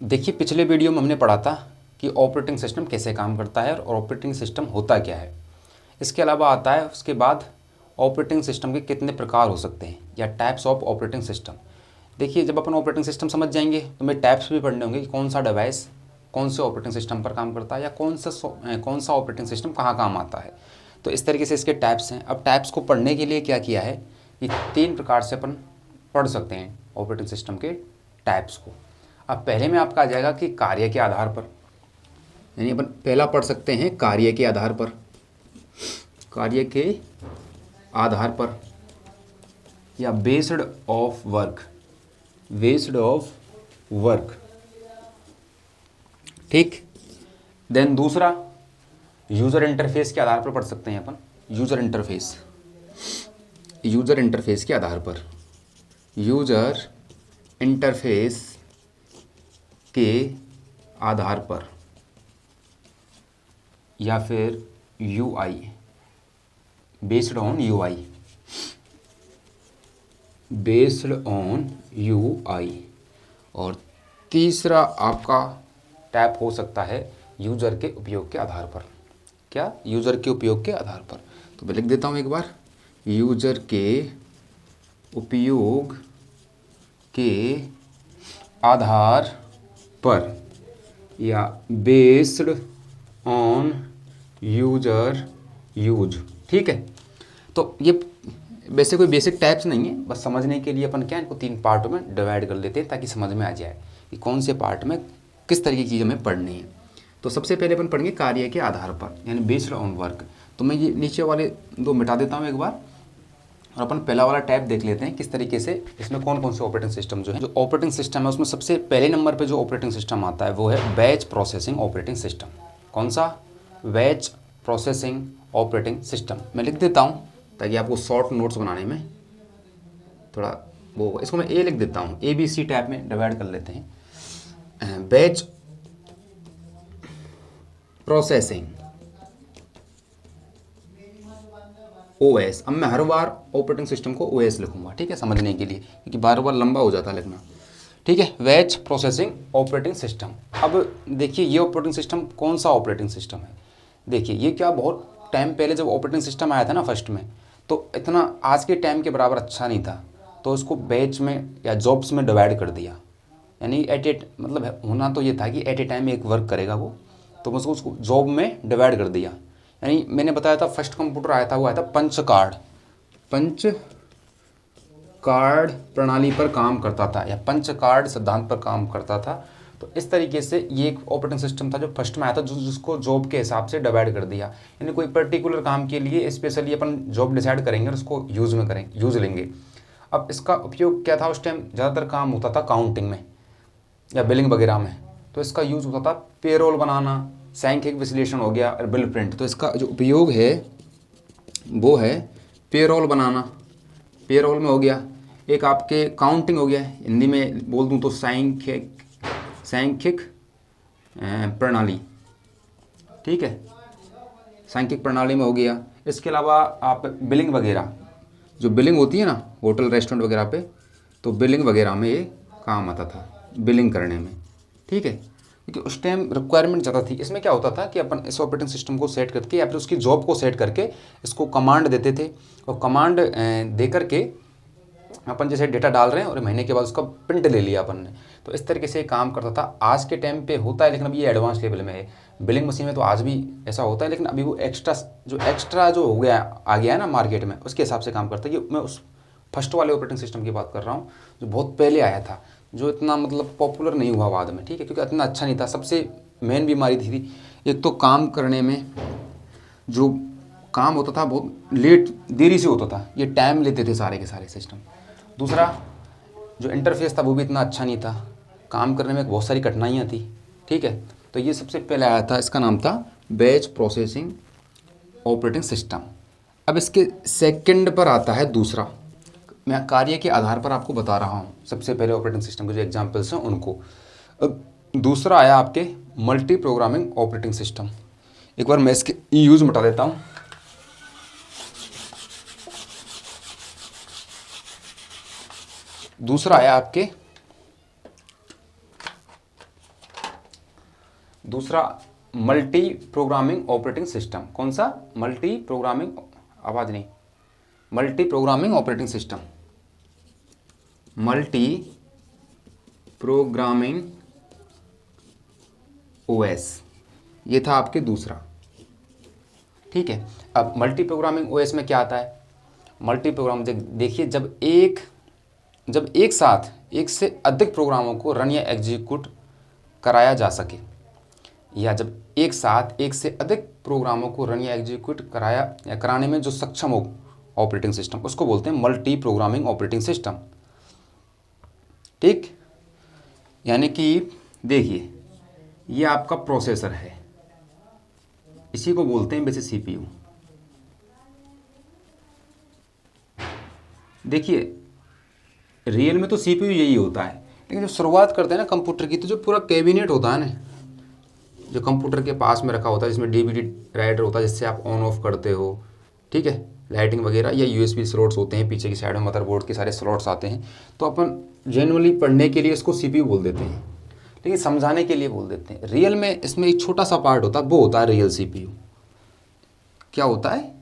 देखिए पिछले वीडियो में हमने पढ़ा था कि ऑपरेटिंग सिस्टम कैसे काम करता है और ऑपरेटिंग सिस्टम होता क्या है। इसके अलावा आता है उसके बाद ऑपरेटिंग सिस्टम के कितने प्रकार हो सकते हैं या टाइप्स ऑफ ऑपरेटिंग सिस्टम। देखिए जब अपन ऑपरेटिंग सिस्टम समझ जाएंगे तो हमें टाइप्स भी पढ़ने होंगे कि कौन सा डिवाइस कौन से ऑपरेटिंग सिस्टम पर काम करता है या कौन सा ऑपरेटिंग सिस्टम कहाँ काम आता है। तो इस तरीके से इसके टाइप्स हैं। अब टाइप्स को पढ़ने के लिए क्या किया है कि 3 प्रकार से अपन पढ़ सकते हैं ऑपरेटिंग सिस्टम के टाइप्स को। अब पहले में आपका आ जाएगा कि कार्य के आधार पर, यानी अपन पहला पढ़ सकते हैं कार्य के आधार पर। कार्य के आधार पर या based of work, based of work, ठीक। देन दूसरा यूज़र इंटरफेस के आधार पर पढ़ सकते हैं अपन। यूज़र इंटरफेस, यूज़र इंटरफेस के आधार पर, यूज़र इंटरफेस के आधार पर या फिर UI, based on UI, based on UI. और तीसरा आपका टैप हो सकता है यूज़र के उपयोग के आधार पर। क्या? यूज़र के उपयोग के आधार पर। तो मैं लिख देता हूँ एक बार, यूज़र के उपयोग के आधार पर या बेस्ड ऑन यूज़र यूज, ठीक है। तो ये वैसे कोई बेसिक टाइप्स नहीं है, बस समझने के लिए अपन क्या इनको 3 पार्टों में डिवाइड कर लेते हैं ताकि समझ में आ जाए कि कौन से पार्ट में किस तरीके की चीज़ हमें पढ़नी है। तो सबसे पहले अपन पढ़ेंगे कार्य के आधार पर यानी बेस्ड ऑन वर्क। तो मैं ये नीचे वाले 2 मिटा देता हूँ एक बार और अपन पहला वाला टैब देख लेते हैं किस तरीके से इसमें कौन कौन से ऑपरेटिंग सिस्टम जो है। जो ऑपरेटिंग सिस्टम है उसमें सबसे पहले नंबर पे जो ऑपरेटिंग सिस्टम आता है वो है बैच प्रोसेसिंग ऑपरेटिंग सिस्टम। कौन सा? Batch processing operating system. मैं लिख देता हूँ ताकि आपको शॉर्ट नोट्स बनाने में थोड़ा वो, इसको मैं ए लिख देता हूँ, ABC टैब में डिवाइड कर लेते हैं। Batch processing OS। अब मैं हर बार ऑपरेटिंग सिस्टम को OS लिखूंगा, ठीक है, समझने के लिए, क्योंकि बार बार लंबा हो जाता है लिखना, ठीक है। Batch processing operating system. अब देखिए ये ऑपरेटिंग सिस्टम कौन सा ऑपरेटिंग सिस्टम है। देखिए ये क्या, बहुत टाइम पहले जब ऑपरेटिंग सिस्टम आया था ना फर्स्ट में, तो इतना आज के टाइम के बराबर अच्छा नहीं था, तो इसको बैच में या जॉब्स में डिवाइड कर दिया। यानी मतलब होना तो ये था कि एट ए टाइम एक वर्क करेगा वो, तो उसको जॉब में डिवाइड कर दिया। यानी मैंने बताया था फर्स्ट कंप्यूटर आया था वो आया था पंच कार्ड, पंच कार्ड प्रणाली पर काम करता था या पंच कार्ड सिद्धांत पर काम करता था। तो इस तरीके से ये एक ऑपरेटिंग सिस्टम था जो फर्स्ट में आया था, जिसको जॉब के हिसाब से डिवाइड कर दिया। यानी कोई पर्टिकुलर काम के लिए स्पेशली अपन जॉब डिसाइड करेंगे और उसको यूज़ में करेंगे, यूज़ लेंगे। अब इसका उपयोग क्या था, उस टाइम ज़्यादातर काम होता था काउंटिंग में या बिलिंग वगैरह में, तो इसका यूज़ होता था पेरोल बनाना, सांख्यिक विश्लेषण हो गया और बिल प्रिंट। तो इसका जो उपयोग है वो है पेरोल बनाना, पेरोल में हो गया। एक आपके काउंटिंग हो गया, हिंदी में बोल दूँ तो सांख्यिक, सांख्यिक प्रणाली, ठीक है, सांख्यिक प्रणाली में हो गया। इसके अलावा आप बिलिंग वगैरह, जो बिलिंग होती है ना होटल रेस्टोरेंट वगैरह पे, तो बिलिंग वगैरह में ये काम आता था, बिलिंग करने में, ठीक है, क्योंकि उस टाइम रिक्वायरमेंट ज़्यादा थी। इसमें क्या होता था कि अपन इस ऑपरेटिंग सिस्टम को सेट करके या फिर उसकी जॉब को सेट करके इसको कमांड देते थे, और कमांड दे करके अपन जैसे डेटा डाल रहे हैं और महीने के बाद उसका प्रिंट ले लिया अपन ने, तो इस तरीके से काम करता था। आज के टाइम पे होता है, लेकिन अभी ये एडवांस लेवल में है। बिलिंग मशीन में तो आज भी ऐसा होता है, लेकिन अभी वो एक्स्ट्रा जो हो गया आ गया है ना मार्केट में, उसके हिसाब से काम करता है। ये मैं उस फर्स्ट वाले ऑपरेटिंग सिस्टम की बात कर रहा हूँ जो बहुत पहले आया था, जो इतना मतलब पॉपुलर नहीं हुआ बाद में, ठीक है, क्योंकि इतना अच्छा नहीं था। सबसे मेन बीमारी थी एक तो काम करने में, जो काम होता था बहुत लेट, देरी से होता था, ये टाइम लेते थे सारे के सारे सिस्टम। दूसरा जो इंटरफेस था वो भी इतना अच्छा नहीं था, काम करने में बहुत सारी कठिनाइयाँ थी, ठीक है। तो ये सबसे पहले आया था, इसका नाम था बैच प्रोसेसिंग ऑपरेटिंग सिस्टम। अब इसके सेकंड पर आता है दूसरा, मैं कार्य के आधार पर आपको बता रहा हूँ सबसे पहले ऑपरेटिंग सिस्टम के जो एग्जांपल्स हैं उनको। अब दूसरा आया आपके मल्टी प्रोग्रामिंग ऑपरेटिंग सिस्टम। एक बार मैं इसके यूज़ मिटा देता हूँ। दूसरा आया आपके दूसरा मल्टी प्रोग्रामिंग ऑपरेटिंग सिस्टम। कौन सा? मल्टी प्रोग्रामिंग, आवाज़ नहीं, multi programming operating system, multi programming OS, ये था आपके दूसरा। ठीक है, अब मल्टी प्रोग्रामिंग ओएस में क्या आता है? मल्टी प्रोग्राम देखिए, जब एक साथ एक से अधिक प्रोग्रामों को रन या एग्जीक्यूट कराया जा सके, या जब एक साथ एक से अधिक प्रोग्रामों को रन या एग्जीक्यूट कराया या कराने में जो सक्षम हो ऑपरेटिंग सिस्टम, उसको बोलते हैं मल्टी प्रोग्रामिंग ऑपरेटिंग सिस्टम। ठीक, यानी कि देखिए, ये आपका प्रोसेसर है, इसी को बोलते हैं वैसे सीपीयू। देखिए, रियल में तो सीपीयू यही होता है, लेकिन जब शुरुआत करते हैं ना कंप्यूटर की, तो जो पूरा कैबिनेट होता है ना, जो कंप्यूटर के पास में रखा होता है, जिसमें डीवीडी राइटर होता है, जिससे आप ऑन ऑफ करते हो, ठीक है, लाइटिंग वगैरह, या यूएसबी स्लॉट्स होते हैं पीछे की साइड में, मदरबोर्ड के सारे स्लॉट्स आते हैं, तो अपन जनरली पढ़ने के लिए इसको सीपीयू बोल देते हैं, लेकिन समझाने के लिए बोल देते हैं। रियल में इसमें एक छोटा सा पार्ट होता है, वो होता है रियल सीपीयू। क्या होता है?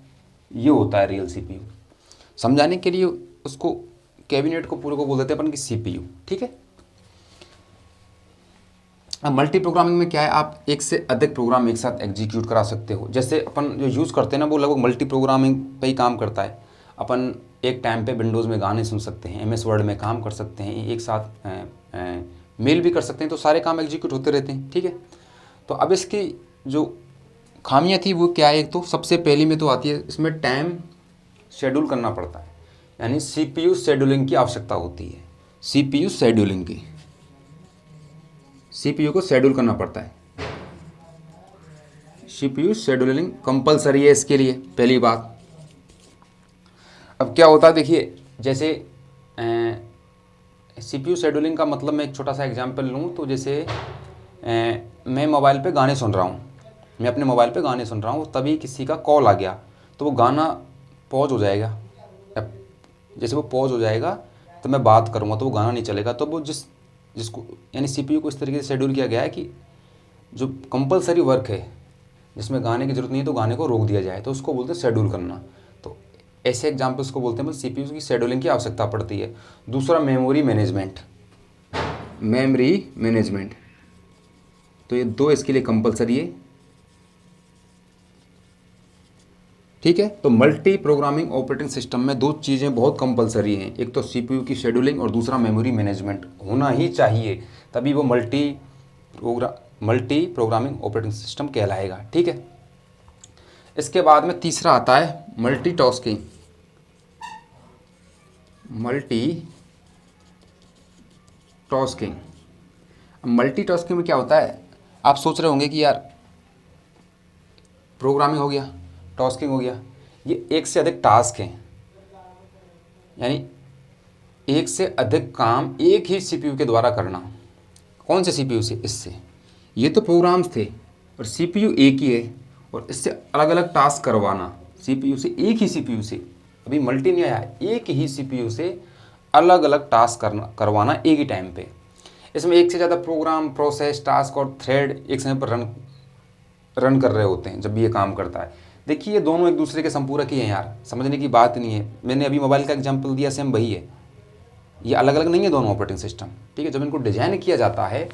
ये होता है रियल सीपीयू। समझाने के लिए उसको, कैबिनेट को पूरे को बोल देते हैं अपन की सीपीयू। ठीक है, अब मल्टी प्रोग्रामिंग में क्या है, आप एक से अधिक प्रोग्राम एक साथ एग्जीक्यूट करा सकते हो। जैसे अपन जो यूज़ करते हैं ना, वो लगभग मल्टी प्रोग्रामिंग पे ही काम करता है। अपन एक टाइम पे विंडोज़ में गाने सुन सकते हैं, एमएस वर्ड में काम कर सकते हैं, एक साथ मेल भी कर सकते हैं, तो सारे काम एग्जीक्यूट होते रहते हैं। ठीक है, तो अब इसकी जो खामियां थी वो क्या है, एक तो सबसे पहली में तो आती है, इसमें टाइम शेड्यूल करना पड़ता है, यानी सीपीयू शेड्यूलिंग की आवश्यकता होती है। सीपीयू शेड्यूलिंग की, सीपीयू को शेड्यूल करना पड़ता है। सीपीयू शेड्यूलिंग कंपलसरी है इसके लिए, पहली बात। अब क्या होता है, देखिए, जैसे सीपीयू शेड्यूलिंग का मतलब, मैं एक छोटा सा एग्जांपल लूँ तो, जैसे मैं मोबाइल पे गाने सुन रहा हूँ, मैं अपने मोबाइल पे गाने सुन रहा हूँ, तभी किसी का कॉल आ गया, तो वो गाना पॉज हो जाएगा। अब जैसे वो पॉज हो जाएगा तो मैं बात करूँगा तो वो गाना नहीं चलेगा। तो वो जिसको यानी सीपीयू को इस तरीके से शेड्यूल किया गया है कि जो कंपलसरी वर्क है, जिसमें गाने की जरूरत नहीं है, तो गाने को रोक दिया जाए, तो उसको बोलते हैं शेड्यूल करना। तो ऐसे एग्जाम्पल्स को बोलते हैं, बस सीपीयू की शेड्यूलिंग की आवश्यकता पड़ती है। दूसरा मेमोरी मैनेजमेंट, मेमोरी मैनेजमेंट, तो ये दो इसके लिए कंपलसरी है। ठीक है, तो मल्टी प्रोग्रामिंग ऑपरेटिंग सिस्टम में दो चीज़ें बहुत कंपलसरी हैं, एक तो सीपीयू की शेड्यूलिंग और दूसरा मेमोरी मैनेजमेंट होना ही चाहिए, तभी वो मल्टी प्रोग्रामिंग ऑपरेटिंग सिस्टम कहलाएगा। ठीक है, इसके बाद में तीसरा आता है मल्टीटास्किंग। मल्टीटास्किंग में क्या होता है, आप सोच रहे होंगे कि यार प्रोग्रामिंग हो गया, टास्किंग हो गया, ये एक से अधिक टास्क हैं, यानी एक से अधिक काम एक ही सीपीयू के द्वारा करना। कौन से सीपीयू से? इससे। ये तो प्रोग्राम्स थे और सीपीयू एक ही है, और इससे अलग अलग टास्क करवाना सीपीयू से, एक ही सीपीयू से, अभी मल्टी नहीं आया, एक ही सीपीयू से अलग अलग टास्क करवाना एक ही टाइम पे। इसमें एक से ज़्यादा प्रोग्राम, प्रोसेस, टास्क और थ्रेड एक समय पर रन कर रहे होते हैं जब भी ये काम करता है। देखिए, ये दोनों एक दूसरे के संपूरक ही हैं यार, समझने की बात नहीं है। मैंने अभी मोबाइल का एग्जांपल दिया, सेम वही है, ये अलग अलग नहीं है दोनों ऑपरेटिंग सिस्टम। ठीक है, जब इनको डिजाइन किया जाता है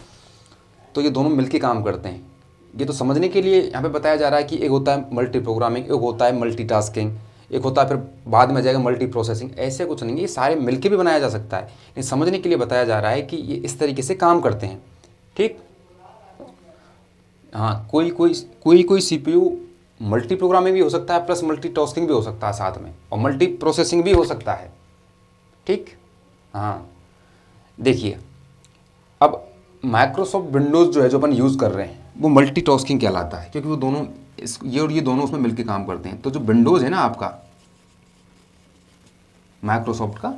तो ये दोनों मिलकर काम करते हैं। ये तो समझने के लिए यहाँ पे बताया जा रहा है कि एक होता है मल्टी प्रोग्रामिंग, एक होता है मल्टीटास्किंग, एक होता है फिर बाद में आ जाएगा मल्टी प्रोसेसिंग। ऐसे कुछ नहीं है, ये सारे मिलके भी बनाया जा सकता है, लेकिन समझने के लिए बताया जा रहा है कि ये इस तरीके से काम करते हैं। ठीक, हाँ, कोई सीपीयू मल्टी प्रोग्रामिंग भी हो सकता है, प्लस मल्टीटास्किंग भी हो सकता है साथ में, और मल्टी प्रोसेसिंग भी हो सकता है। ठीक, हाँ, देखिए, अब माइक्रोसॉफ्ट विंडोज़ जो है, जो अपन यूज़ कर रहे हैं, वो मल्टीटास्किंग कहलाता है, क्योंकि वो दोनों ये और ये दोनों उसमें मिलकर काम करते हैं। तो जो विंडोज़ है ना आपका माइक्रोसॉफ्ट का,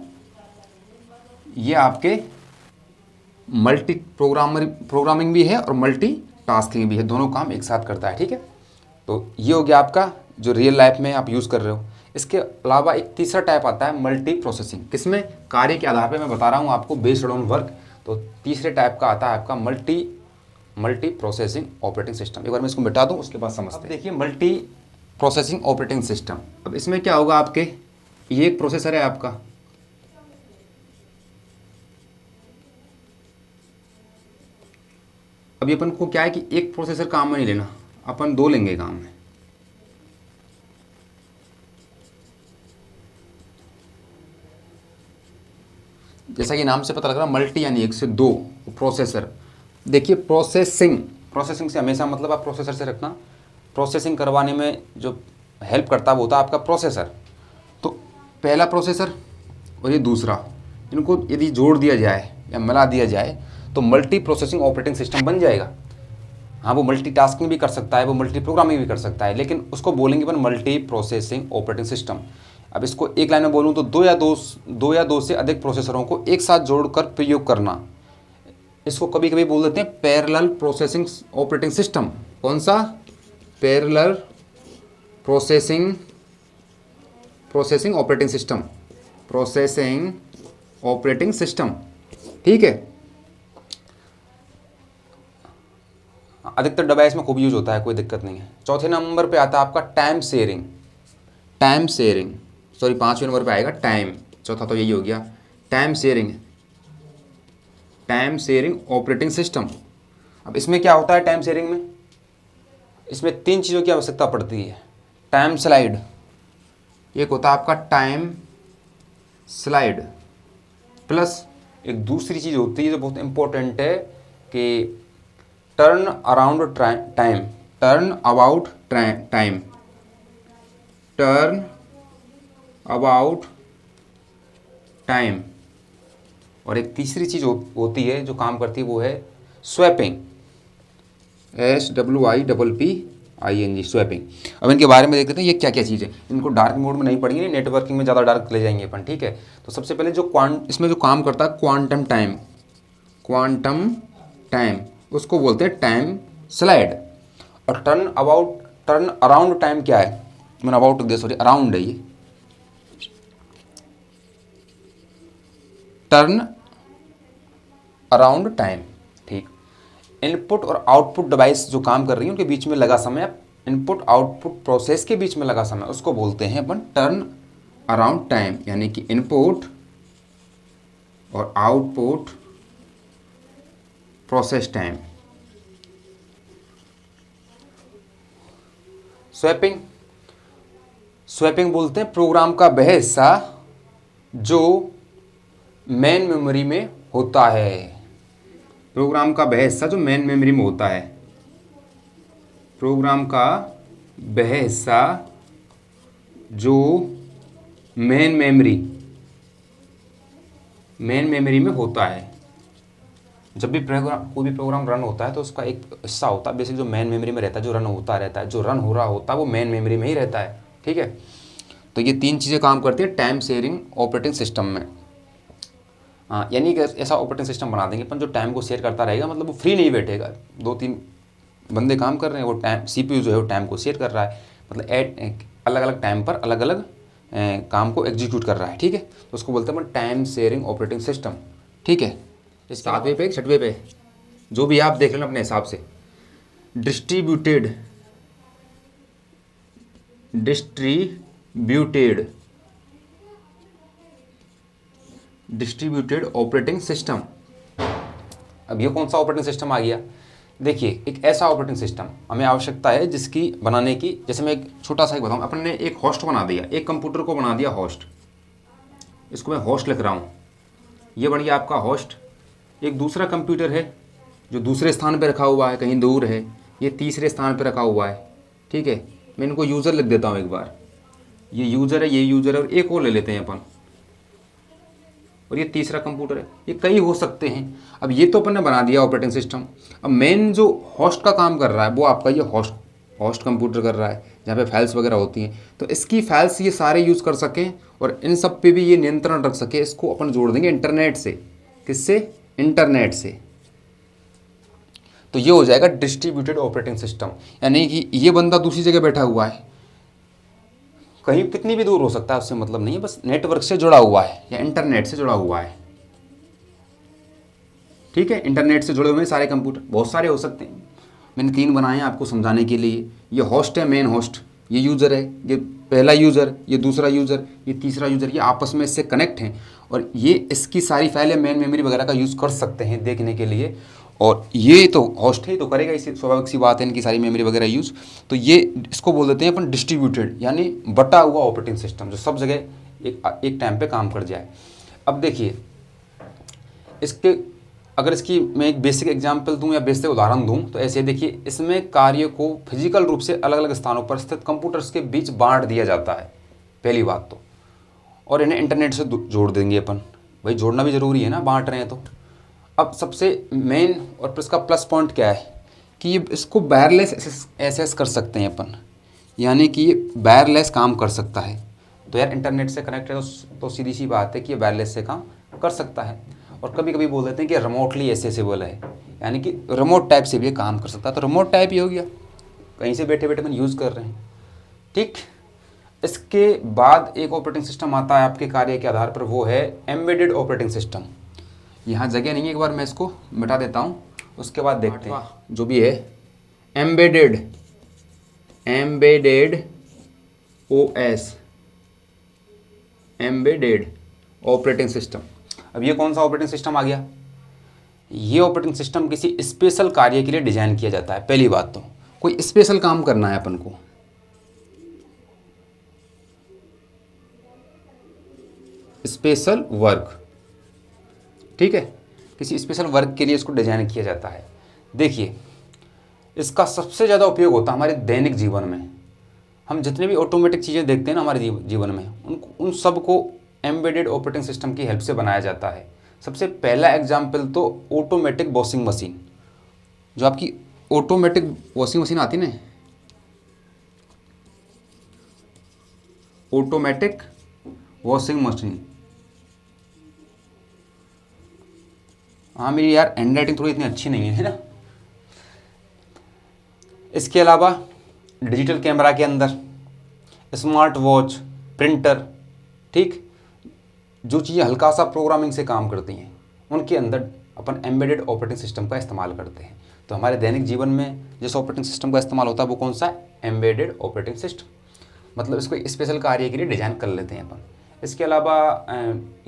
ये आपके मल्टी प्रोग्रामिंग भी है और मल्टी टास्किंग भी है, दोनों काम एक साथ करता है। ठीक है, तो ये हो गया आपका जो रियल लाइफ में आप यूज़ कर रहे हो। इसके अलावा एक तीसरा टाइप आता है मल्टी प्रोसेसिंग, किसमें? कार्य के आधार पे मैं बता रहा हूँ आपको, बेस्ड ऑन वर्क। तो तीसरे टाइप का आता है आपका multi multi processing operating system. एक बार मैं इसको मिटा दूं, उसके बाद समझते हैं। देखिए मल्टी प्रोसेसिंग ऑपरेटिंग सिस्टम, अब इसमें क्या होगा आपके, ये एक प्रोसेसर है आपका, अभी अपन को क्या है कि एक प्रोसेसर काम में नहीं लेना, अपन दो लेंगे काम में। जैसा कि नाम से पता लग रहा है मल्टी यानी एक से दो प्रोसेसर। देखिए प्रोसेसिंग, प्रोसेसिंग से हमेशा मतलब आप प्रोसेसर से रखना, प्रोसेसिंग करवाने में जो हेल्प करता है वो होता है आपका प्रोसेसर। तो पहला प्रोसेसर और ये दूसरा, इनको यदि जोड़ दिया जाए या मिला दिया जाए तो मल्टी प्रोसेसिंग ऑपरेटिंग सिस्टम बन जाएगा। हाँ वो मल्टीटास्किंग भी कर सकता है, वो मल्टी प्रोग्रामिंग भी कर सकता है, लेकिन उसको बोलेंगे अपन मल्टी प्रोसेसिंग ऑपरेटिंग सिस्टम। अब इसको एक लाइन में बोलूँ तो दो या दो से अधिक प्रोसेसरों को एक साथ जोड़कर प्रयोग करना, इसको कभी कभी बोल देते हैं पैरेलल प्रोसेसिंग ऑपरेटिंग सिस्टम। कौन सा? Parallel processing operating system, processing operating system, ठीक है। अधिकतर डिवाइस में खूब यूज होता है, कोई दिक्कत नहीं है। चौथे नंबर पे आता है आपका टाइम शेयरिंग, सॉरी 5वें नंबर पे आएगा टाइम, चौथा तो यही हो गया टाइम शेयरिंग ऑपरेटिंग सिस्टम। अब इसमें क्या होता है टाइम शेयरिंग में, इसमें तीन चीज़ों की आवश्यकता पड़ती है। टाइम स्लाइड, एक होता है आपका टाइम स्लाइड, प्लस एक दूसरी चीज़ होती है जो बहुत इंपॉर्टेंट है कि टर्न अबाउट टाइम। और एक तीसरी चीज़ होती है जो काम करती है, वो है स्वैपिंग, SWIPPING, स्वैपिंग। अब इनके बारे में देखते हैं ये क्या क्या चीज़ है। इनको डार्क मोड में नहीं पढ़ेंगे, नेटवर्किंग में ज़्यादा डार्क ले जाएंगे अपन, ठीक है। तो सबसे पहले जो इसमें जो काम करता है क्वांटम टाइम, उसको बोलते हैं टाइम स्लाइड। और टर्न अराउंड टाइम क्या है, मैंने अबाउट दिया, सॉरी अराउंड है ये, टर्न अराउंड टाइम, ठीक। इनपुट और आउटपुट डिवाइस जो काम कर रही है उनके बीच में लगा समय, इनपुट आउटपुट प्रोसेस के बीच में लगा समय, उसको बोलते हैं अपन टर्न अराउंड टाइम, यानी कि इनपुट और आउटपुट प्रोसेस टाइम। स्वैपिंग बोलते हैं प्रोग्राम का वह हिस्सा जो मेन मेमोरी में होता है, प्रोग्राम का वह हिस्सा जो मेन मेमोरी में होता है, प्रोग्राम का वह हिस्सा जो मेन मेमोरी में होता है। जब भी कोई भी प्रोग्राम रन होता है तो उसका एक हिस्सा होता है बेसिक जो मेन मेमोरी में रहता है, जो रन होता रहता है, जो रन हो रहा होता है वो मेन मेमोरी में ही रहता है, ठीक है। तो ये तीन चीज़ें काम करती है टाइम शेयरिंग ऑपरेटिंग सिस्टम में। हाँ, यानी कि ऐसा ऑपरेटिंग सिस्टम बना देंगे अपन जो टाइम को शेयर करता रहेगा, मतलब वो फ्री नहीं बैठेगा। 2-3 बंदे काम कर रहे हैं, वो टाइम CPU जो है वो टाइम को शेयर कर रहा है, मतलब अलग अलग टाइम पर अलग अलग काम को एग्जीक्यूट कर रहा है, ठीक है। तो उसको बोलते हैं अपन टाइम शेयरिंग ऑपरेटिंग सिस्टम, ठीक है। इस 7वें पे 6वें पे जो भी आप देख लेना अपने हिसाब से। Distributed operating system. अब ये कौन सा ऑपरेटिंग सिस्टम आ गया? देखिए एक ऐसा ऑपरेटिंग सिस्टम हमें आवश्यकता है जिसकी बनाने की, जैसे मैं एक छोटा सा एक बताऊँ, अपन ने एक होस्ट बना दिया, एक कंप्यूटर को बना दिया होस्ट, इसको मैं होस्ट लिख रहा हूँ, ये बन गया आपका होस्ट। एक दूसरा कंप्यूटर है जो दूसरे स्थान पर रखा हुआ है, कहीं दूर है, ये तीसरे स्थान पर रखा हुआ है, ठीक है। मैं इनको यूज़र लिख देता हूँ एक बार, ये यूज़र है, ये यूज़र है, और एक और ले लेते हैं अपन, और ये तीसरा कंप्यूटर है। ये कई हो सकते हैं। अब ये तो अपन ने बना दिया ऑपरेटिंग सिस्टम। अब मेन जो होस्ट का काम कर रहा है वो आपका ये होस्ट कंप्यूटर कर रहा है, जहाँ पे फाइल्स वगैरह होती हैं। तो इसकी फाइल्स ये सारे यूज़ कर सकें और इन सब पे भी ये नियंत्रण रख सके, इसको अपन जोड़ देंगे इंटरनेट से। किससे? इंटरनेट से। तो ये हो जाएगा डिस्ट्रीब्यूटेड ऑपरेटिंग सिस्टम, यानी कि ये बंदा दूसरी जगह बैठा हुआ है, कहीं कितनी भी दूर हो सकता है, उससे मतलब नहीं है, बस नेटवर्क से जुड़ा हुआ है या इंटरनेट से जुड़ा हुआ है। ठीक है, इंटरनेट से जुड़े हुए सारे कंप्यूटर, बहुत सारे हो सकते हैं, मैंने 3 बनाए हैं आपको समझाने के लिए। ये होस्ट है, मेन होस्ट, ये यूज़र है, ये पहला यूज़र, ये दूसरा यूज़र, ये तीसरा यूज़र, ये आपस में इससे कनेक्ट हैं और ये इसकी सारी फाइलें मेन मेमोरी वगैरह का यूज़ कर सकते हैं देखने के लिए। और ये तो होस्ट है तो करेगा, इसी स्वाभाविक सी बात है, इनकी सारी मेमोरी वगैरह यूज़। तो ये इसको बोल देते हैं अपन डिस्ट्रीब्यूटेड, यानी बटा हुआ ऑपरेटिंग सिस्टम, जो सब जगह एक टाइम पे काम कर जाए। अब देखिए इसके, अगर इसकी मैं एक बेसिक एग्जांपल दूं या बेसिक उदाहरण दूं तो ऐसे देखिए, इसमें कार्य को फिजिकल रूप से अलग अलग स्थानों पर स्थित कंप्यूटर्स के बीच बांट दिया जाता है, पहली बात तो, और इन्हें इंटरनेट से जोड़ देंगे अपन, भाई जोड़ना भी ज़रूरी है ना, बांट रहे हैं तो। अब सबसे मेन और इसका प्लस पॉइंट क्या है कि ये इसको वायरलेस एक्सेस कर सकते हैं अपन, यानी कि ये वायरलेस काम कर सकता है। तो यार इंटरनेट से कनेक्ट है तो सीधी सी बात है कि ये वायरलेस से काम कर सकता है। और कभी कभी बोल देते हैं कि रिमोटली एक्सेसिबल है, यानी कि रिमोट टाइप से भी ये काम कर सकता है। तो रिमोट टाइप ही हो गया, कहीं से बैठे बैठे अपन यूज़ कर रहे हैं, ठीक। इसके बाद एक ऑपरेटिंग सिस्टम आता है आपके कार्य के आधार पर, वो है एम्बेडेड ऑपरेटिंग सिस्टम। यहाँ जगह नहीं है, एक बार मैं इसको मिटा देता हूँ, उसके बाद देखते हैं जो भी है। Embedded OS, embedded operating system. अब ये कौन सा ऑपरेटिंग सिस्टम आ गया? ये ऑपरेटिंग सिस्टम किसी स्पेशल कार्य के लिए डिजाइन किया जाता है। पहली बात तो कोई स्पेशल काम करना है अपन को, स्पेशल वर्क, ठीक है, किसी स्पेशल वर्क के लिए इसको डिजाइन किया जाता है। देखिए इसका सबसे ज़्यादा उपयोग होता है हमारे दैनिक जीवन में। हम जितने भी ऑटोमेटिक चीज़ें देखते हैं ना हमारे जीवन में, उन सब को एम्बेडेड ऑपरेटिंग सिस्टम की हेल्प से बनाया जाता है। सबसे पहला एग्जाम्पल तो ऑटोमेटिक वॉशिंग मशीन, जो आपकी ऑटोमेटिक वॉशिंग मशीन आती ना, ऑटोमेटिक वॉशिंग मशीन। हाँ मेरी यार हैंड राइटिंग थोड़ी इतनी अच्छी नहीं है ना। इसके अलावा डिजिटल कैमरा के अंदर, स्मार्ट वॉच, प्रिंटर, ठीक, जो चीज़ें हल्का सा प्रोग्रामिंग से काम करती हैं उनके अंदर अपन एम्बेडेड ऑपरेटिंग सिस्टम का इस्तेमाल करते हैं। तो हमारे दैनिक जीवन में जिस ऑपरेटिंग सिस्टम का इस्तेमाल होता है वो कौन सा है? Embedded operating system. मतलब इसको स्पेशल कार्य के लिए डिज़ाइन कर लेते हैं अपन। इसके अलावा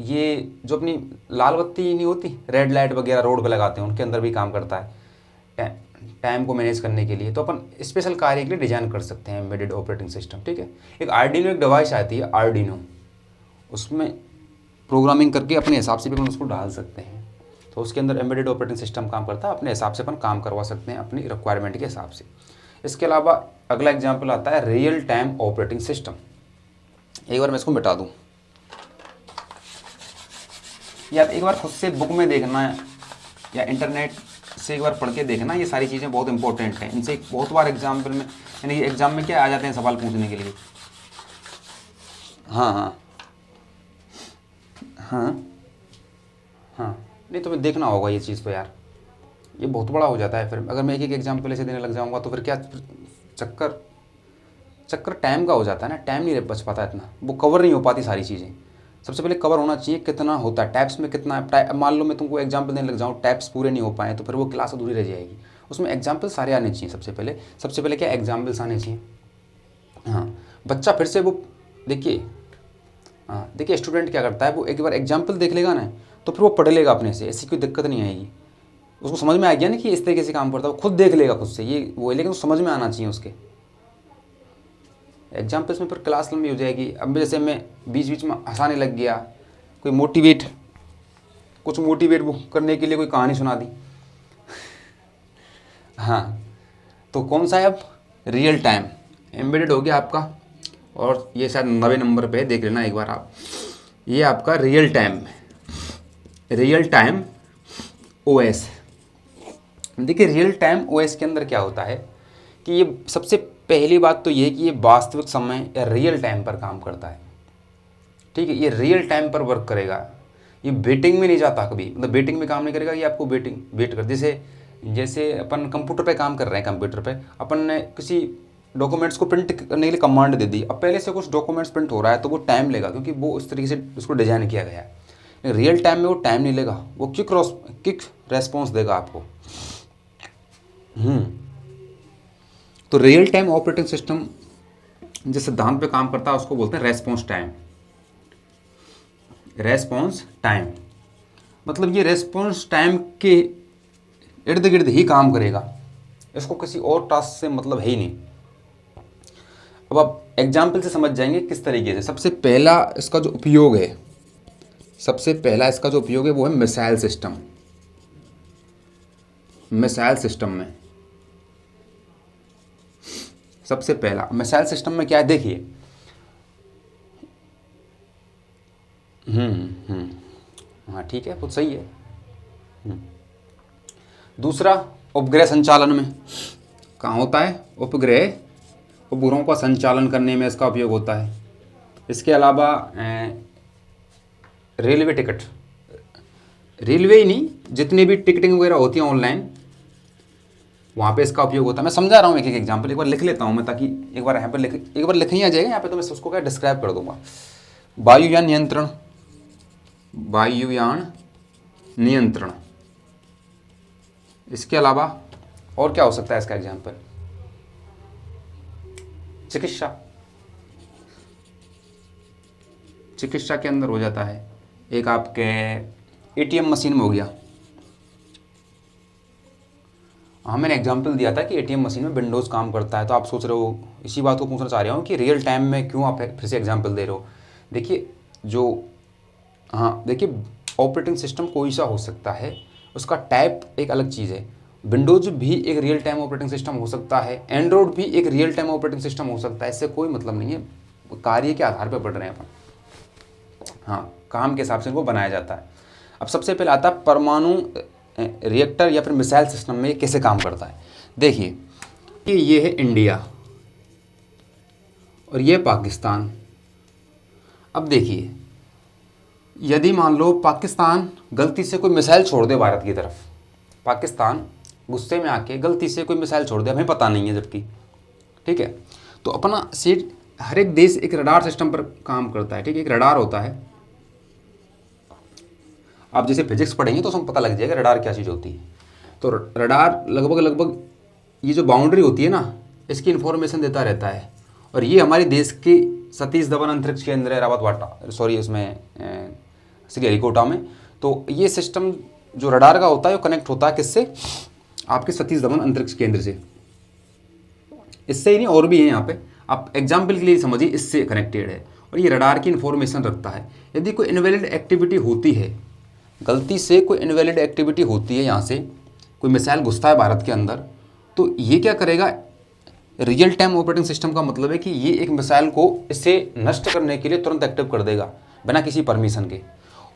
ये जो अपनी लाल बत्ती नहीं होती, रेड लाइट वगैरह रोड पे लगाते हैं, उनके अंदर भी काम करता है टाइम को मैनेज करने के लिए। तो अपन स्पेशल कार्य के लिए डिज़ाइन कर सकते हैं एम्बेडेड ऑपरेटिंग सिस्टम, ठीक है। एक आर्डिनो एक डिवाइस आती है, आर्डिनो, उसमें प्रोग्रामिंग करके अपने हिसाब से भी अपन उसको डाल सकते हैं। तो उसके अंदर एम्बेडेड ऑपरेटिंग सिस्टम काम करता है, अपने हिसाब से अपन काम करवा सकते हैं अपनी रिक्वायरमेंट के हिसाब से। इसके अलावा अगला एग्जाम्पल आता है रियल टाइम ऑपरेटिंग सिस्टम। एक बार मैं इसको मिटा दूँ, या आप एक बार खुद से बुक में देखना है या इंटरनेट से एक बार पढ़ के देखना, ये सारी चीज़ें बहुत इंपॉर्टेंट हैं। इनसे बहुत बार एग्जाम्पल में, यानी एग्जाम में क्या आ जाते हैं सवाल पूछने के लिए। हाँ हाँ हाँ हाँ, नहीं तो मैं देखना होगा ये चीज़ तो यार, ये बहुत बड़ा हो जाता है फिर। अगर मैं एक एक एग्जाम्पल ऐसे देने लग जाऊँगा तो फिर क्या चक्कर टाइम का हो जाता है ना, टाइम नहीं बच पाता इतना, वो कवर नहीं हो पाती सारी चीज़ें। सबसे पहले कवर होना चाहिए कितना होता है, टैप्स में कितना है। मान लो मैं तुमको एग्जाम्पल देने लग जाऊँ, टैप्स पूरे नहीं हो पाए तो फिर वो क्लास अधूरी रह जाएगी। उसमें एग्जाम्पल सारे आने चाहिए। सबसे पहले क्या एग्जाम्पल्स आने चाहिए। हाँ, बच्चा फिर से वो देखिए, हाँ देखिए स्टूडेंट क्या करता है, वो एक बार एग्जाम्पल देख लेगा ना तो फिर वो पढ़ लेगा अपने से, ऐसी कोई दिक्कत नहीं आएगी। उसको समझ में आ गया ना कि इस तरीके से काम करता है, वो खुद देख लेगा खुद से, ये वो है, लेकिन वो समझ में आना चाहिए उसके। एग्जाम्पल्स में फिर क्लास लंबी हो जाएगी। अब जैसे मैं बीच बीच में हंसाने लग गया, कोई कुछ मोटिवेट वो करने के लिए कोई कहानी सुना दी हाँ, तो कौन सा है अब? रियल टाइम एम्बेडेड हो गया आपका। और ये शायद 90 नंबर पे देख लेना एक बार आप, ये आपका रियल टाइम ओएस। देखिए रियल टाइम ओएस के अंदर क्या होता है कि ये सबसे पहली बात तो ये है कि ये वास्तविक समय या रियल टाइम पर काम करता है, ठीक है। ये रियल टाइम पर वर्क करेगा, ये वेटिंग में नहीं जाता कभी, मतलब वेटिंग में काम नहीं करेगा, ये आपको वेट कर, जैसे अपन कंप्यूटर पे काम कर रहे हैं, कंप्यूटर पे अपन ने किसी डॉक्यूमेंट्स को प्रिंट करने के लिए कमांड दे दी। अब पहले से कुछ डॉक्यूमेंट्स प्रिंट हो रहा है तो वो टाइम लेगा, क्योंकि वो उस तरीके से उसको डिजाइन किया गया है। रियल टाइम में वो टाइम नहीं लेगा, वो क्विक रेस्पॉन्स देगा आपको। तो रियल टाइम ऑपरेटिंग सिस्टम जिस सिद्धांत पे काम करता है उसको बोलते हैं रेस्पॉन्स टाइम। रेस्पॉन्स टाइम मतलब ये रेस्पॉन्स टाइम के इर्द गिर्द ही काम करेगा, इसको किसी और टास्क से मतलब है ही नहीं। अब आप एग्जाम्पल से समझ जाएंगे किस तरीके से। सबसे पहला इसका जो उपयोग है, वो है मिसाइल सिस्टम। मिसाइल सिस्टम में सबसे पहला मिसाइल सिस्टम में क्या है देखिए, हाँ ठीक है, बहुत सही है। दूसरा उपग्रह संचालन में कहाँ होता है, उपग्रहों का संचालन करने में इसका उपयोग होता है। इसके अलावा रेलवे टिकट, रेलवे ही नहीं जितनी भी टिकटिंग वगैरह होती है ऑनलाइन, वहाँ पे इसका उपयोग होता है। मैं समझा रहा हूँ एक एग्जांपल, एक बार लिख लेता हूँ मैं, ताकि एक बार लिख ही आ जाएगा यहाँ पे, तो मैं उसको क्या डिस्क्राइब कर दूंगा। वायुयान नियंत्रण, इसके अलावा और क्या हो सकता है इसका एग्जांपल, चिकित्सा के अंदर हो जाता है। एक आपके एटीएम मशीन में हो गया। हाँ मैंने एग्जांपल दिया था कि एटीएम मशीन में विंडोज़ काम करता है, तो आप सोच रहे हो, इसी बात को पूछना चाह रहा हूँ कि रियल टाइम में क्यों आप फिर से एग्जांपल दे रहे हो। देखिए देखिए ऑपरेटिंग सिस्टम कोई सा हो सकता है, उसका टाइप एक अलग चीज़ है। विंडोज़ भी एक रियल टाइम ऑपरेटिंग सिस्टम हो सकता है, एंड्रॉयड भी एक रियल टाइम ऑपरेटिंग सिस्टम हो सकता है, इससे कोई मतलब नहीं है, कार्य के आधार पर पढ़ रहे हैं अपन। हाँ, काम के हिसाब से इनको बनाया जाता है। अब सबसे पहले आता है परमाणु रिएक्टर या फिर मिसाइल सिस्टम में कैसे काम करता है। देखिए कि ये है इंडिया और ये पाकिस्तान। अब देखिए यदि मान लो पाकिस्तान गलती से कोई मिसाइल छोड़ दे भारत की तरफ, पाकिस्तान गुस्से में आके गलती से कोई मिसाइल छोड़ दे, हमें पता नहीं है जबकि, ठीक है, तो अपना सीट, हर एक देश एक रडार सिस्टम पर काम करता है, ठीक है, एक रडार होता है। आप जैसे फिजिक्स पढ़ेंगे तो उसमें पता लग जाएगा रडार क्या चीज़ होती है। तो रडार लगभग ये जो बाउंड्री होती है ना, इसकी इन्फॉर्मेशन देता रहता है। और ये हमारे देश के सतीश धवन अंतरिक्ष केंद्र है रावतवाटा, सॉरी उसमें श्रीहरिकोटा में। तो ये सिस्टम जो रडार का होता है वो कनेक्ट होता है किससे, आपके सतीश धवन अंतरिक्ष केंद्र से। इससे ही नहीं और भी है यहाँ पे, आप एग्जाम्पल के लिए समझिए, इससे कनेक्टेड है और ये रडार की इन्फॉर्मेशन रखता है। यदि कोई इनवैलिड एक्टिविटी होती है, गलती से कोई इनवैलिड एक्टिविटी होती है, यहाँ से कोई मिसाइल घुसता है भारत के अंदर, तो ये क्या करेगा, रियल टाइम ऑपरेटिंग सिस्टम का मतलब है कि ये एक मिसाइल को इसे नष्ट करने के लिए तुरंत एक्टिव कर देगा बिना किसी परमिशन के।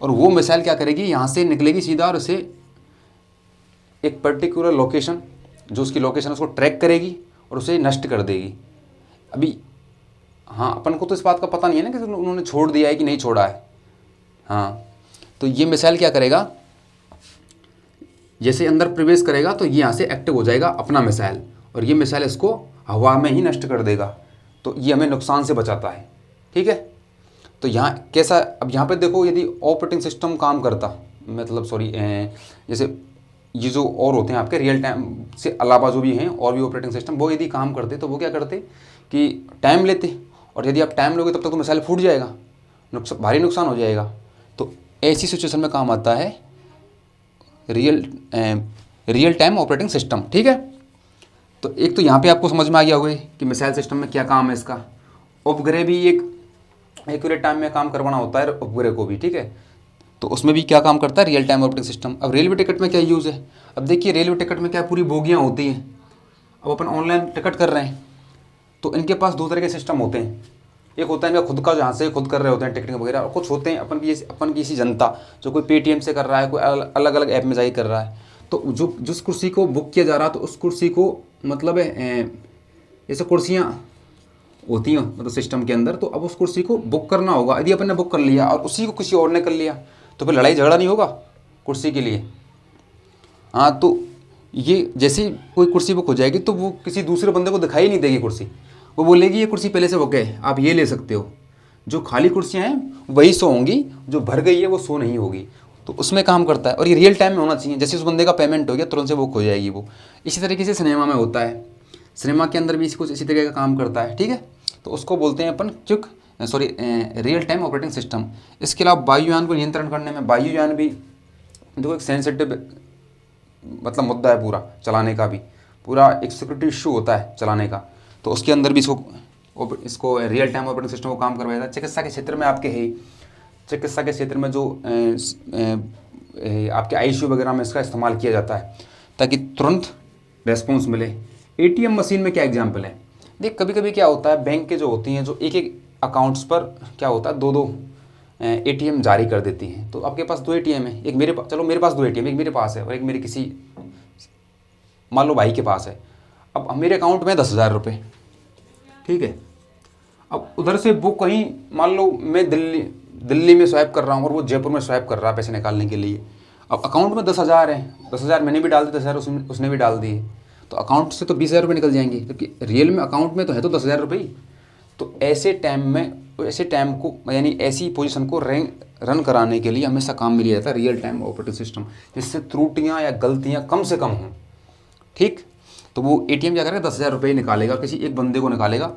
और वो मिसाइल क्या करेगी, यहाँ से निकलेगी सीधा और उसे एक पर्टिकुलर लोकेशन, जो उसकी लोकेशन उसको ट्रैक करेगी और उसे नष्ट कर देगी। अभी हाँ, अपन को तो इस बात का पता नहीं है ना कि उन्होंने छोड़ दिया है कि नहीं छोड़ा है। हाँ, तो ये मिसाइल क्या करेगा, जैसे अंदर प्रवेश करेगा तो ये यहाँ से एक्टिव हो जाएगा अपना मिसाइल, और ये मिसाइल इसको हवा में ही नष्ट कर देगा। तो ये हमें नुकसान से बचाता है, ठीक है। तो यहाँ कैसा, अब यहाँ पे देखो, यदि ऑपरेटिंग सिस्टम काम करता, मतलब सॉरी जैसे ये जो और होते हैं आपके रियल टाइम से अलावा जो भी हैं और भी ऑपरेटिंग सिस्टम, वो यदि काम करते तो वो क्या करते कि टाइम लेते, और यदि आप टाइम लोगे तब तक तो मिसाइल फूट जाएगा, भारी नुकसान हो जाएगा। तो ऐसी सिचुएशन में काम आता है रियल टाइम ऑपरेटिंग सिस्टम, ठीक है। तो एक तो यहाँ पे आपको समझ में आ गया होगा कि मिसाइल सिस्टम में क्या काम है इसका। उपग्रह भी एक एक्यूरेट टाइम में काम करवाना होता है उपग्रह को भी, ठीक है, तो उसमें भी क्या काम करता है, रियल टाइम ऑपरेटिंग सिस्टम। अब रेलवे टिकट में क्या यूज़ है, अब देखिए रेलवे टिकट में क्या पूरी बोगियाँ होती हैं। अब अपन ऑनलाइन टिकट कर रहे हैं तो इनके पास दो तरह के सिस्टम होते हैं, एक होता है इनका खुद का, जहाँ से खुद कर रहे होते हैं टिकटिंग वगैरह, और कुछ होते हैं अपन की जनता जो कोई पेटीएम से कर रहा है, कोई अलग अलग ऐप में जाके कर रहा है। तो जो जिस कुर्सी को बुक किया जा रहा है तो उस कुर्सी को मतलब जैसे कुर्सियाँ होती हैं मतलब सिस्टम के अंदर, तो अब उस कुर्सी को बुक करना होगा। यदि अपन ने बुक कर लिया और उसी को किसी और ने कर लिया तो फिर लड़ाई झगड़ा नहीं होगा कुर्सी के लिए। हाँ, तो ये जैसे ही कोई कुर्सी बुक हो जाएगी तो वो किसी दूसरे बंदे को दिखाई नहीं देगी कुर्सी, वो बोलेगी ये कुर्सी पहले से बुक है, आप ये ले सकते हो। जो खाली कुर्सियाँ हैं वही शो होंगी, जो भर गई है वो शो नहीं होगी। तो उसमें काम करता है, और ये रियल टाइम में होना चाहिए। जैसे उस बंदे का पेमेंट हो गया तुरंत से बुक हो जाएगी वो। इसी तरीके से सिनेमा में होता है, सिनेमा के अंदर भी कुछ इसी तरीके का काम करता है, ठीक है। तो उसको बोलते हैं अपन रियल टाइम ऑपरेटिंग सिस्टम। इसके अलावा वायुयान को नियंत्रण करने में, वायुयान भी देखो एक सेंसिटिव मतलब मुद्दा है पूरा, चलाने का भी पूरा एक सिक्योरिटी इशू होता है चलाने का। तो उसके अंदर भी इसको रियल टाइम ऑपरेटिंग सिस्टम को काम करवाया था। चिकित्सा के क्षेत्र में आपके है, चिकित्सा के क्षेत्र में जो आपके आईसीयू वगैरह में इसका इस्तेमाल किया जाता है ताकि तुरंत रेस्पॉन्स मिले। एटीएम मशीन में क्या एग्जांपल है, देख कभी कभी क्या होता है, बैंक के जो होती हैं जो एक एक अकाउंट्स पर क्या होता है, दो दो एटीएम जारी कर देती हैं। तो आपके पास दो एटीएम है, एक मेरे पास, चलो मेरे पास दो एटीएम, एक मेरे पास है और एक मेरे किसी मान लो भाई के पास है। अब मेरे अकाउंट में 10,000 रुपये, ठीक है। अब उधर से वो कहीं मान लो मैं दिल्ली में स्वैप कर रहा हूँ और वो जयपुर में स्वैप कर रहा है पैसे निकालने के लिए। अब अकाउंट में 10,000 है, 10,000 मैंने भी डाल दिए, 10,000 उसने भी डाल दिए, तो अकाउंट से तो 20,000 रुपये निकल जाएंगे, जबकि रियल में अकाउंट में तो है तो 10,000 रुपये ही। तो ऐसे टाइम को यानी ऐसी पोजीशन को रन कराने के लिए हमेशा काम में लिया जाता है रियल टाइम ऑपरेटिंग सिस्टम, जिससे त्रुटियाँ या गलतियाँ कम से कम हों, ठीक। तो वो एटीएम क्या करेगा, 10,000 रुपये निकालेगा, किसी एक बंदे को निकालेगा।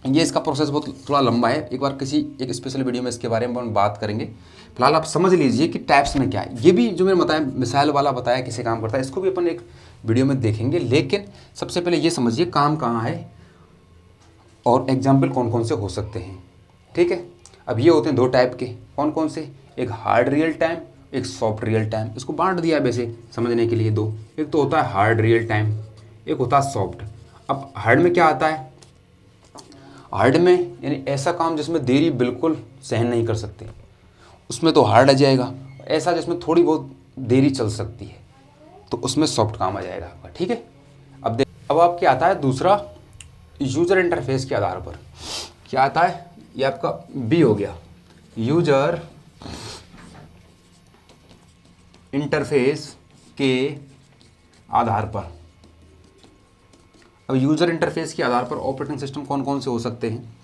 ये इसका प्रोसेस बहुत थोड़ा लंबा है, एक बार किसी एक स्पेशल वीडियो में इसके बारे में हम बात करेंगे। फिलहाल आप समझ लीजिए कि टाइप्स में क्या है। ये भी जो मैंने बताया, मिसाइल वाला बताया किसे काम करता है, इसको भी अपन एक वीडियो में देखेंगे। लेकिन सबसे पहले ये समझिए काम कहाँ है और एग्जाम्पल कौन कौन से हो सकते हैं, ठीक है। अब ये होते हैं दो टाइप के, कौन कौन से, एक हार्ड रियल टाइम, एक सॉफ्ट रियल टाइम। इसको बांट दिया है वैसे समझने के लिए दो, एक तो होता है हार्ड रियल टाइम, एक होता है सॉफ्ट। अब हार्ड में क्या आता है, हार्ड में यानी ऐसा काम जिसमें देरी बिल्कुल सहन नहीं कर सकते, उसमें तो हार्ड आ जाएगा। ऐसा जिसमें थोड़ी बहुत देरी चल सकती है तो उसमें सॉफ्ट काम आ जाएगा आपका, ठीक है। अब आपके आता है दूसरा, यूज़र इंटरफेस के आधार पर क्या आता है, ये आपका बी हो गया, यूज़र इंटरफेस के आधार पर। अब यूज़र इंटरफेस के आधार पर ऑपरेटिंग सिस्टम कौन कौन से हो सकते हैं,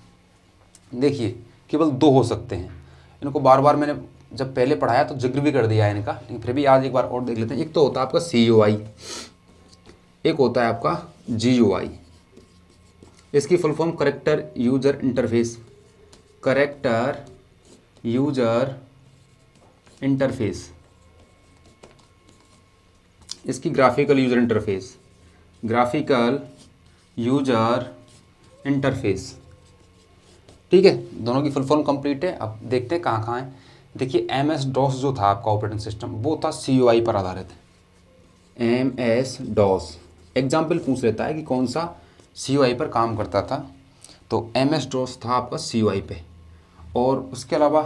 देखिए केवल दो हो सकते हैं। इनको बार बार मैंने जब पहले पढ़ाया तो जिक्र भी कर दिया है इनका, लेकिन फिर भी आज एक बार और देख लेते हैं। एक तो होता है आपका CUI, एक होता है आपका GUI। इसकी full form character user interface, character user interface. इसकी graphical user interface, graphical user interface, ठीक है। दोनों की फुल फॉर्म कंप्लीट है। अब देखते हैं कहाँ कहाँ है। देखिए MS-DOS जो था आपका ऑपरेटिंग सिस्टम, वो था CUI पर आधारित है। MS-DOS एग्जाम्पल पूछ लेता है कि कौन सा CUI पर काम करता था, तो MS-DOS था आपका CUI पे। और उसके अलावा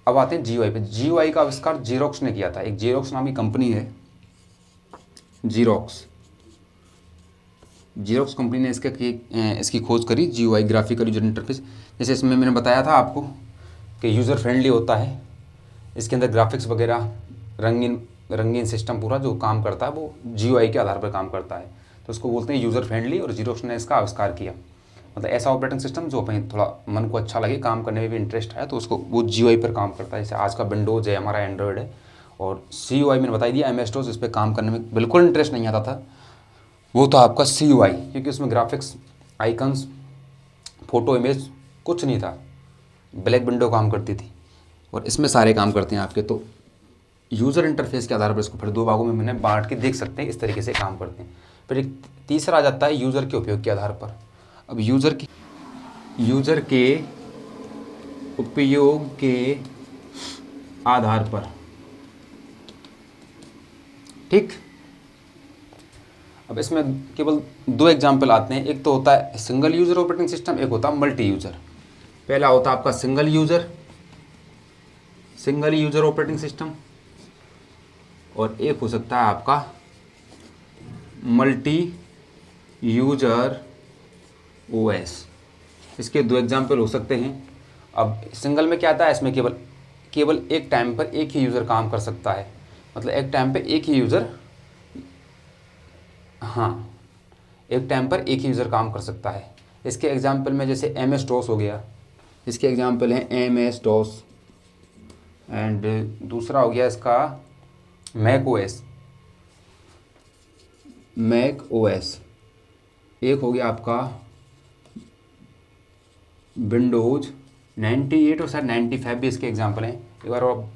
अब आते हैं GUI पे। GUI का आविष्कार जीरोक्स ने किया था, एक जीरोक्स नाम की कंपनी है, जीरोक्स कंपनी ने इसकी खोज करी, GUI ग्राफिकल यूजर इंटरफेस। जैसे इसमें मैंने बताया था आपको कि यूज़र फ्रेंडली होता है, इसके अंदर ग्राफिक्स वगैरह रंगीन सिस्टम पूरा जो काम करता है वो GUI के आधार पर काम करता है, तो उसको बोलते हैं यूज़र फ्रेंडली, और जीरोक्स ने इसका आविष्कार किया। मतलब ऐसा ऑपरेटिंग सिस्टम जो अपने थोड़ा मन को अच्छा लगे, काम करने में भी इंटरेस्ट है, तो उसको वो GUI पर काम करता है। जैसे आज का विंडोज़ है, हमारा एंड्रॉयड है, और CUI मैंने बता दिया MS-DOS, इस पर काम करने में बिल्कुल इंटरेस्ट नहीं आता था, वो तो आपका CUI, क्योंकि उसमें ग्राफिक्स, आइकन्स, फ़ोटो, इमेज कुछ नहीं था, ब्लैक विंडो काम करती थी, और इसमें सारे काम करते हैं आपके। तो यूज़र इंटरफेस के आधार पर इसको फिर दो भागों में मैंने बांट के देख सकते हैं, इस तरीके से काम करते हैं। फिर एक तीसरा आ जाता है यूज़र के उपयोग के आधार पर। अब यूज़र के उपयोग के आधार पर, ठीक। अब इसमें केवल दो एग्जाम्पल आते हैं, एक तो होता है सिंगल यूज़र ऑपरेटिंग सिस्टम, एक होता है मल्टी यूज़र। पहला होता है आपका सिंगल यूज़र ऑपरेटिंग सिस्टम, और एक हो सकता है आपका मल्टी यूज़र OS। इसके दो एग्जाम्पल हो सकते हैं। अब सिंगल में क्या आता है, इसमें केवल एक टाइम पर एक ही यूज़र काम कर सकता है, मतलब एक टाइम पर एक ही यूज़र, हाँ, एक टाइम पर एक ही यूज़र काम कर सकता है। इसके एग्जाम्पल में जैसे MS DOS हो गया, इसके एग्जाम्पल हैं MS DOS, एंड दूसरा हो गया इसका मैक OS, एक हो गया आपका विंडोज़ 98 और शायद 95 भी इसके एग्जाम्पल हैं। एक बार और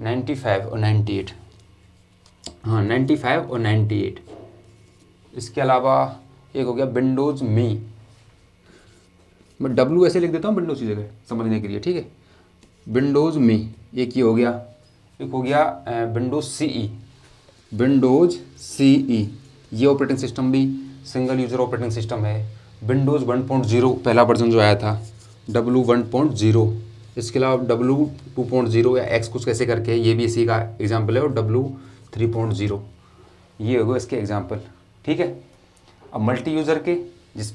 95 और 98, हाँ 95 और 98। इसके अलावा एक हो गया विंडोज़ मी, मैं W ऐसे लिख देता हूँ विंडोज़ की जगह समझने के लिए, ठीक है। विंडोज़ मी एक ही हो गया। एक हो गया विंडोज़ CE, ये ऑपरेटिंग सिस्टम भी सिंगल यूज़र ऑपरेटिंग सिस्टम है। विंडोज़ 1.0 पहला वर्जन जो आया था, W 1.0। इसके अलावा W 2.0 या X कुछ कैसे करके, ये भी इसी का एग्जाम्पल है। और W 3.0, ये हो गए इसके एग्जाम्पल, ठीक है। अब मल्टी यूज़र के जिस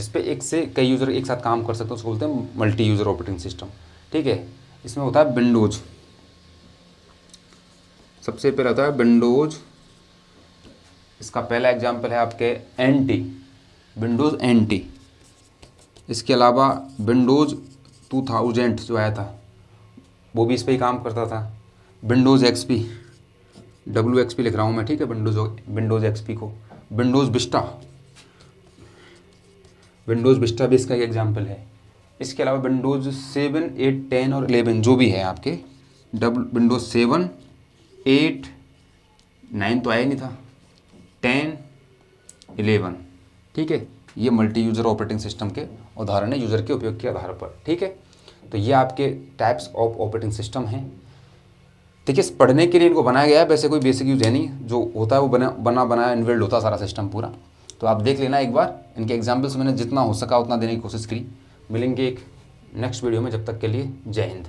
पे एक से कई यूज़र एक साथ काम कर सकते हैं उसको बोलते हैं मल्टी यूज़र ऑपरेटिंग सिस्टम, ठीक है। इसमें होता है विंडोज़, सबसे पहले होता है विंडोज़, इसका पहला एग्जाम्पल है आपके विंडोज़ NT। इसके अलावा विंडोज़ 2000 जो आया था वो भी इस पर ही काम करता था। विंडोज़ XP, WXP लिख रहा हूँ मैं, ठीक है, विंडोज़ XP को। विंडोज़ विस्टा भी इसका एक एग्जाम्पल है। इसके अलावा विंडोज़ 7, 8, 10 और 11 जो भी है आपके, विंडोज़ 7, 8, 9 तो आया नहीं था, 10, 11, ठीक है। ये मल्टी यूज़र ऑपरेटिंग सिस्टम के उदाहरण है यूज़र के उपयोग के आधार पर, ठीक है। तो ये आपके टाइप्स ऑफ ऑपरेटिंग सिस्टम हैं। देखिए, पढ़ने के लिए इनको बनाया गया है, वैसे कोई बेसिक यूज़ है नहीं, जो होता है वो बनाया इनबिल्ड होता है सारा सिस्टम पूरा। तो आप देख लेना एक बार, इनके एग्जाम्पल्स मैंने जितना हो सका उतना देने की कोशिश करी। मिलेंगे एक नेक्स्ट वीडियो में, जब तक के लिए जय हिंद।